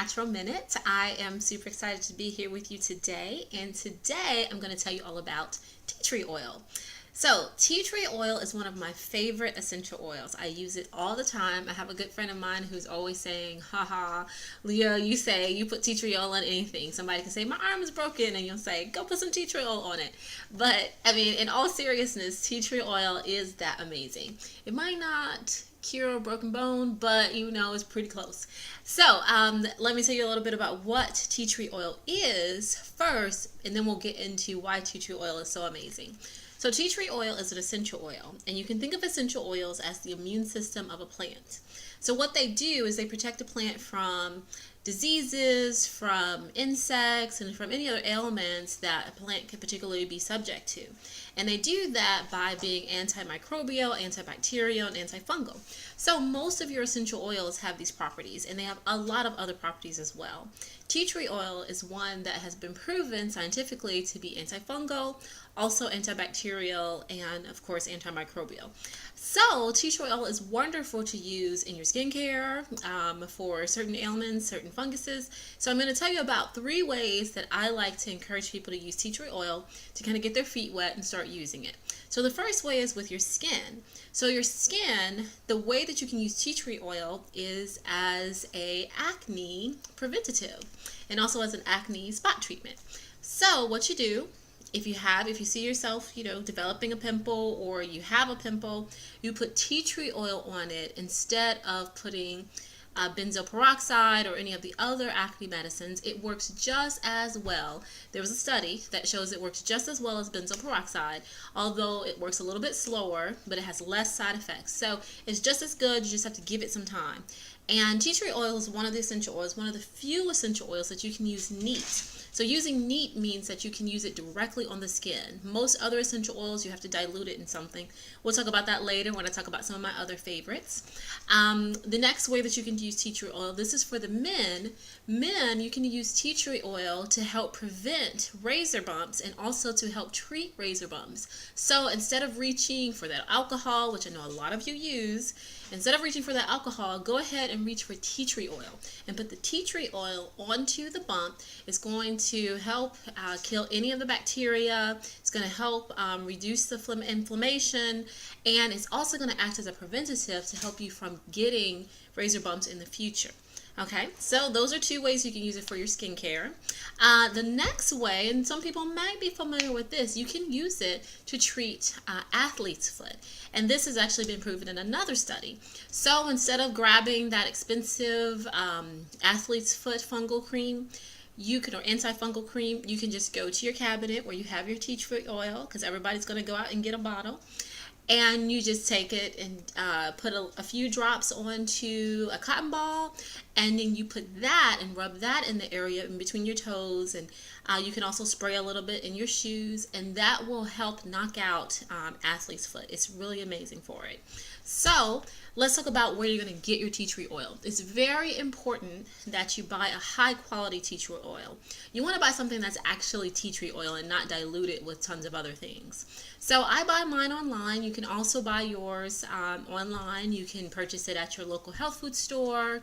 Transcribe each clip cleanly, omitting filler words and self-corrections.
Natural Minute. I am super excited to be here with you today, and today I'm going to tell you all about tea tree oil. So, tea tree oil is one of my favorite essential oils. I use it all the time. I have a good friend of mine who's always saying, haha, Leah, you say you put tea tree oil on anything. Somebody can say, my arm is broken, and you'll say, go put some tea tree oil on it. But, I mean, in all seriousness, tea tree oil is that amazing. It might not cure a broken bone, but you know it's pretty close. So let me tell you a little bit about what tea tree oil is first, and then we'll get into why tea tree oil is so amazing. So tea tree oil is an essential oil, and you can think of essential oils as the immune system of a plant. So what they do is they protect a plant from diseases, from insects, and from any other ailments that a plant could particularly be subject to. And they do that by being antimicrobial, antibacterial, and antifungal. So most of your essential oils have these properties, and they have a lot of other properties as well. Tea tree oil is one that has been proven scientifically to be antifungal, also antibacterial, and of course antimicrobial. So tea tree oil is wonderful to use in your skincare for certain ailments, certain funguses. So I'm going to tell you about 3 ways that I like to encourage people to use tea tree oil to kind of get their feet wet and start using it. So the first way is with your skin. So your skin, the way that you can use tea tree oil is as a acne preventative and also as an acne spot treatment. So what you do, if you see yourself, developing a pimple or you have a pimple, you put tea tree oil on it instead of putting benzoyl peroxide or any of the other acne medicines. It works just as well. There was a study that shows it works just as well as benzoyl peroxide, although it works a little bit slower, but it has less side effects. So it's just as good, you just have to give it some time. And tea tree oil is one of the essential oils, one of the few essential oils that you can use neat. So using neat means that you can use it directly on the skin. Most other essential oils, you have to dilute it in something. We'll talk about that later when I talk about some of my other favorites. The next way that you can use tea tree oil, this is for the men. Men, you can use tea tree oil to help prevent razor bumps and also to help treat razor bumps. So instead of reaching for that alcohol, which I know a lot of you use, instead of reaching for that alcohol, go ahead and reach for tea tree oil and put the tea tree oil onto the bump. It's going to help kill any of the bacteria. It's going to help reduce the inflammation, and it's also going to act as a preventative to help you from getting razor bumps in the future. Okay, so those are 2 ways you can use it for your skincare. The next way, and some people might be familiar with this, you can use it to treat athlete's foot. And this has actually been proven in another study. So instead of grabbing that expensive athlete's foot fungal cream, or antifungal cream, you can just go to your cabinet where you have your tea tree oil, because everybody's going to go out and get a bottle. And you just take it and put a few drops onto a cotton ball, and then you put that and rub that in the area in between your toes, and you can also spray a little bit in your shoes, and that will help knock out athlete's foot. It's really amazing for it. So let's talk about where you're going to get your tea tree oil. It's very important that you buy a high quality tea tree oil. You want to buy something that's actually tea tree oil and not diluted with tons of other things. So I buy mine online. You can also buy yours online. You can purchase it at your local health food store.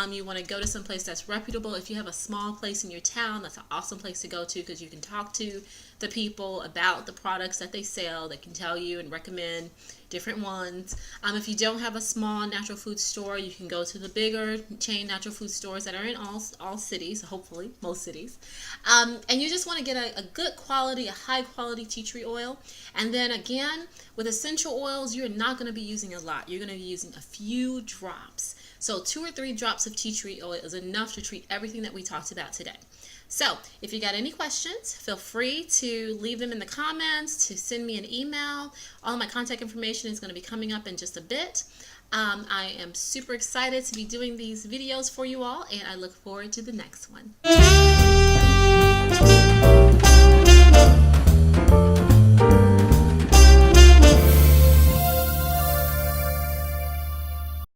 You want to go to some place that's reputable. If you have a small place in your town, that's an awesome place to go to, because you can talk to the people about the products that they sell. They can tell you and recommend different ones. If you don't have a small natural food store, you can go to the bigger chain natural food stores that are in all cities, hopefully most cities. And you just want to get a good quality, a high quality tea tree oil. And then again, with essential oils, you're not going to be using a lot. You're going to be using a few drops. So 2 or 3 drops of tea tree oil is enough to treat everything that we talked about today. So if you got any questions, feel free to leave them in the comments, to send me an email. All my contact information is going to be coming up in just a bit. I am super excited to be doing these videos for you all, and I look forward to the next one.